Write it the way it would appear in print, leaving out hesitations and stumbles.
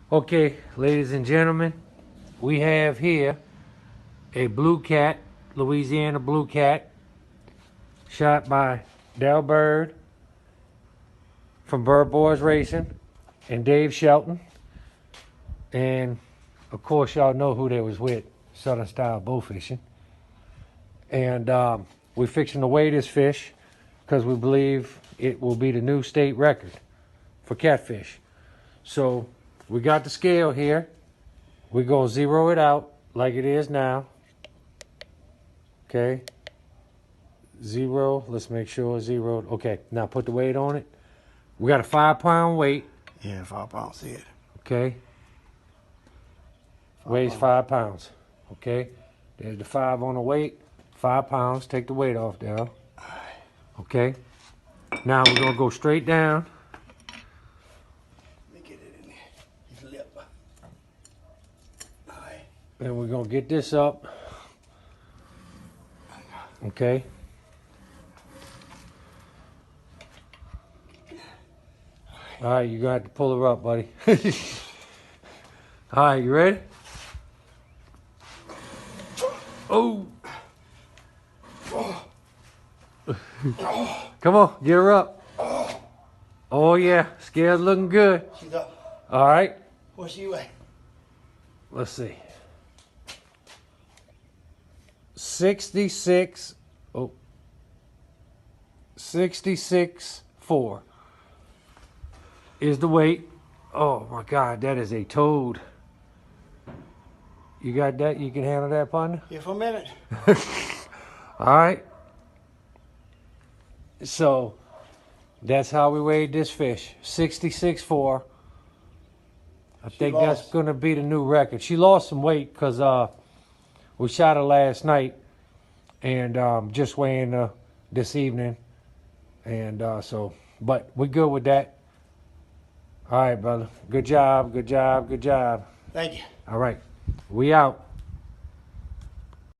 Okay, ladies and gentlemen, we have here a blue cat, Louisiana blue cat, shot by Del Bird from Boyz Racing and Dave Shelton. And of course, y'all know who they was with, Southern Style Bowfishing. And we're fixing to weigh this fish because we believe it will be the new state record for catfish. So we got the scale here. We're going to zero it out like it is now. Okay. Zero. Let's make sure it's zeroed. Okay. Now put the weight on it. We got a 5-pound weight. Yeah, 5 pounds head. Okay. Weighs 5 pounds. Okay. There's the 5 on the weight. 5 pounds. Take the weight off there. Okay. Now we're going to go straight down. Let me get it in there. His lip. Alright. And we're going to get this up. Okay. All right, you're going to have to pull her up, buddy. All right, you ready? Oh. Come on, get her up. Oh, yeah. Scale's looking good. She's up. All right. Where's she at? Let's see. 66. Oh. 66.4 is the weight. Oh my God, that is a toad. You got that? You can handle that, partner? Here for a minute. All right. So that's how we weighed this fish. 66.4. I think that's going to be the new record. She lost some weight because we shot her last night and just weighing her this evening. And but we're good with that. All right, brother. Good job, good job, good job. Thank you. All right. We out.